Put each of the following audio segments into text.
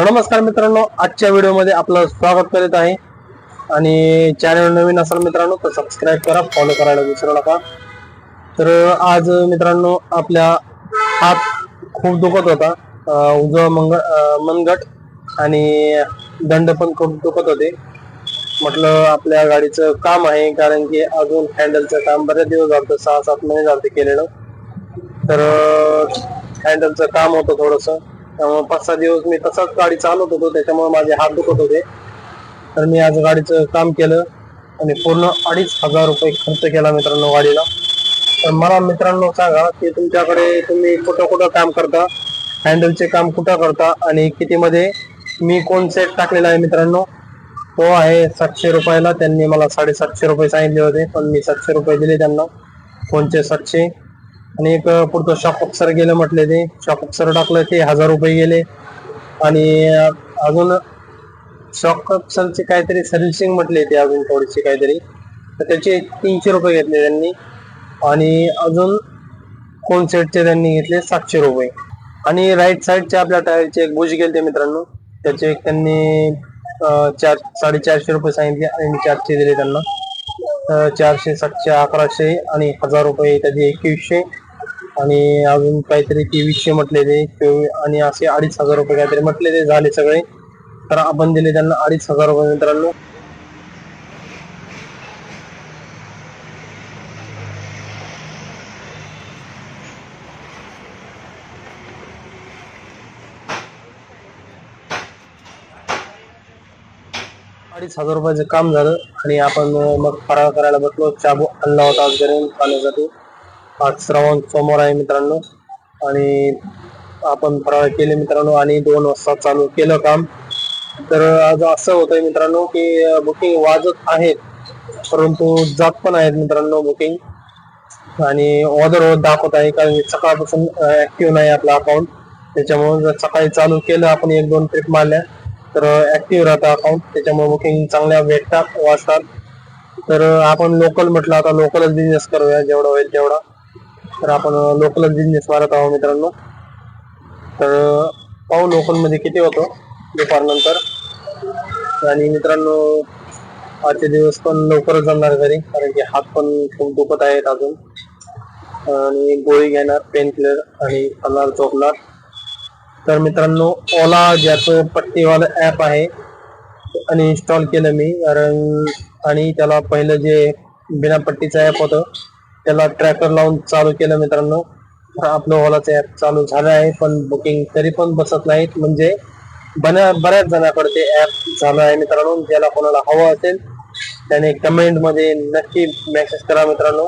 नमस्कार मित्रांनो, आजच्या व्हिडिओमध्ये आपलं स्वागत करीत आहे आणि चॅनल नवीन असाल मित्रांनो तर सबस्क्राईब करा, फॉलो करायला विसरू नका। तर आज मित्रांनो आपल्या हात खूप दुखत होता, उजवा मनगट आणि दंड पण खूप दुखत होते। म्हटलं आपल्या गाडीचं काम आहे, कारण की अजून हँडलचं काम बरेच दिवस झालं, 6-7 महिने झाले केलेलं। तर हँडलचं काम होतं थोडस, 5-6 दिवस मी तसाच गाडी चालवत होतो, त्याच्यामुळे माझे हात दुखत होते। तर मी आज गाडीचं काम केलं आणि पूर्ण 2,500 रुपये खर्च केला मित्रांनो गाडीला। तर मला मित्रांनो सांगा की तुमच्याकडे तुम्ही कुठं कुठं काम करता, हँडलचे काम कुठं करता आणि किती मध्ये? मी कोण सेट टाकलेला आहे मित्रांनो, तो आहे 700 रुपयाला। त्यांनी मला 750 रुपये सांगितले होते, पण मी 700 रुपये दिले त्यांना, फोनचे 700। आणि एक पुढचं शॉक अप्सर गेलं म्हटले, ते शॉक अप्सर टाकलं ते 1000 रुपये गेले। आणि अजून शॉक अप्सरचे काहीतरी सर्व्हिसिंग म्हटले ते अजून थोडीशी काहीतरी, तर त्याचे 300 रुपये घेतले त्यांनी। आणि अजून कोन सेटचे त्यांनी घेतले 700 रुपये। आणि राईट साईडच्या आपल्या टायरचे एक बुश गेले मित्रांनो, त्याचे त्यांनी 450 रुपये सांगितले आणि मी 400 दिले त्यांना। 400, 700, 1100 आणि 1000 रुपये त्याचे 2100 आणि अजून काहीतरी 2300 म्हटले ते, आणि असे 2,500 रुपये काहीतरी म्हटले ते झाले सगळे। तर आपण दिले त्यांना 2,500 रुपये मित्रांनो। ₹2,500 काम झालं आणि आपण मग फराळ करायला बसलो। चाबू आणला होता आज घरी खाण्यासाठी, आज श्रावण सोमवार आहे मित्रांनो। आणि आपण फराळ केले मित्रांनो आणि 2 वाजता चालू केलं काम। तर आज असं होतंय मित्रांनो की बुकिंग वाजत आहेत, परंतु जात पण आहेत मित्रांनो बुकिंग, आणि ऑर्डर दाखवत आहे, कारण सकाळपासून ऍक्टिव्ह नाही आपलं अकाउंट। त्याच्यामुळे जर सकाळी चालू केलं आपण 1-2 ट्रिप मारल्या तर ऍक्टिव्ह राहतं अकाउंट, त्याच्यामुळे बुकिंग चांगल्या भेटतात, वाजतात। तर आपण लोकल म्हटलं, आता लोकलच बिझनेस करूया जेवढा होईल तेवढा। तर आपण लोकलच बिझनेस मारत आहोत मित्रांनो। तर पाहू लोकल मध्ये किती होतो दुपारनंतर। आणि मित्रांनो आजचे दिवस पण लवकरच जाणार घरी, कारण की हात पण खूप दुखत आहेत अजून। आणि गोळी घेणार पेन किलर आणि खाणार, झोपणार। तर मित्रांनो ओला ज्याचं पट्टीवालं ऍप आहे आणि इन्स्टॉल केलं मी, कारण आणि त्याला पहिलं जे बिना पट्टीचं ऍप होतं त्याला ट्रॅकर लावून चालू केलं मित्रांनो। आपलं ओलाचं ऍप चालू झालं आहे, पण बुकिंग तरी पण बसत नाहीत, म्हणजे बऱ्याच जणांकडे ते ऍप झालं आहे मित्रांनो। ज्याला कोणाला हवं असेल त्याने कमेंट मध्ये नक्की मेसेज करा मित्रांनो,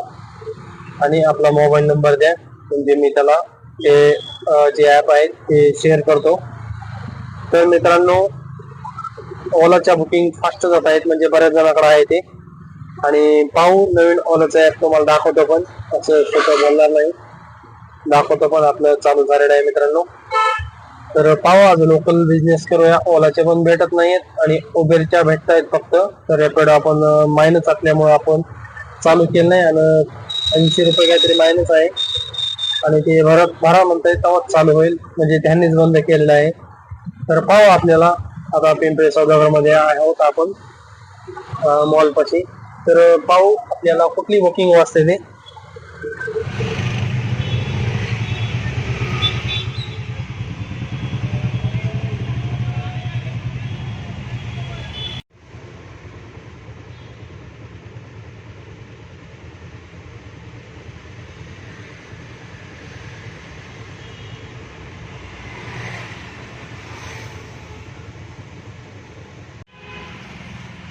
आणि आपला मोबाईल नंबर द्या, म्हणजे मी त्याला ते जे ऍप आहे ते शेअर करतो। तर मित्रांनो ओलाच्या बुकिंग फास्ट जात आहेत, म्हणजे बऱ्याच जणांकडे आहे ते। आणि पाहू नवीन ओलाचा ऍप तुम्हाला दाखवतो, पण असं खोटं बोलणार नाही, दाखवतो पण आपलं चालू झालेलं आहे मित्रांनो। तर पाहू आज लोकल बिझनेस करूया। ओलाचे पण भेटत नाहीत आणि उबेरच्या भेटतायत फक्त, तर रॅपिडो आपण मायनस असल्यामुळे आपण चालू केलं नाही, आणि 80 रुपये काहीतरी मायनस आहे, आणि ते भरा म्हणताय तेव्हाच चालू होईल, म्हणजे त्यांनीच बंद केलेलं आहे। तर पाहू आपल्याला आता पिंपरी सौदागर मध्ये आहोत आपण मॉल पाशी, तर पाहू आपल्याला कुठली बुकिंग वाजते ते।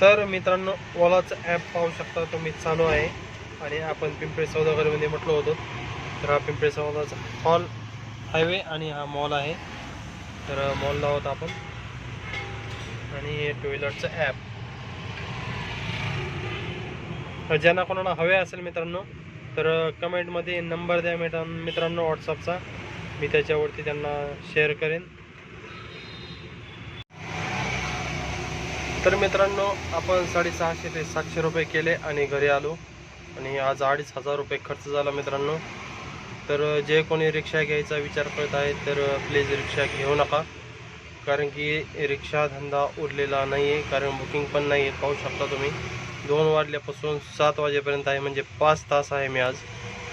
तर मित्रांनो ओलाचं ॲप पाहू शकता तुम्ही चालू आहे, आणि आपण पिंपरी सौदागरमध्ये म्हटलं होतं। तर हा पिंपरी सौदागरचा हॉल हायवे आणि हा मॉल आहे, तर मॉलला आहोत आपण। आणि हे टू व्हीलरचं ॲप, ज्यांना कोणाला हवे असेल मित्रांनो तर कमेंटमध्ये नंबर द्या मित्रांनो व्हॉट्सअपचा, मी त्याच्यावरती त्यांना शेअर करेन। तर मित्रांनो आपण 650 ते 700 रुपये केले आणि घरी आलो, आणि आज 2,500 रुपये खर्च झाला मित्रांनो। तर जे कोणी रिक्षा घ्यायचा विचार करत आहे तर प्लीज रिक्षा घेऊ नका, कारण की रिक्षा धंदा उरलेला नाही आहे, कारण बुकिंग पण नाही आहे. पाहू शकता तुम्ही 2 वाजल्यापासून 7 वाजेपर्यंत आहे, म्हणजे 5 तास आहे मी आज.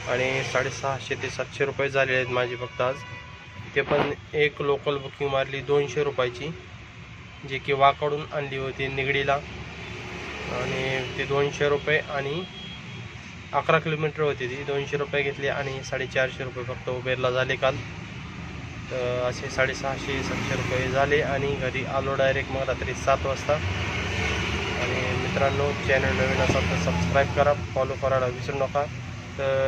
आणि 650 ते 700 रुपये झालेले आहेत माझी फक्त आज. ते पण एक लोकल बुकिंग मारली 200 रुपयाची, जे की वाकडून आणली होती निगडीला. आणि ते 200 रुपये आणि 11 किलोमीटर होती ती. 200 रुपये घेतले आणि 450 रुपये फक्त उबेरला झाले काल. तर असे 650-700 रुपये झाले आणि घरी आलो डायरेक्ट मग रात्री 7 वाजता. आणि मित्रांनो, चॅनल नवीन असाल तर सबस्क्राईब करा, फॉलो करायला विसरू नका. तर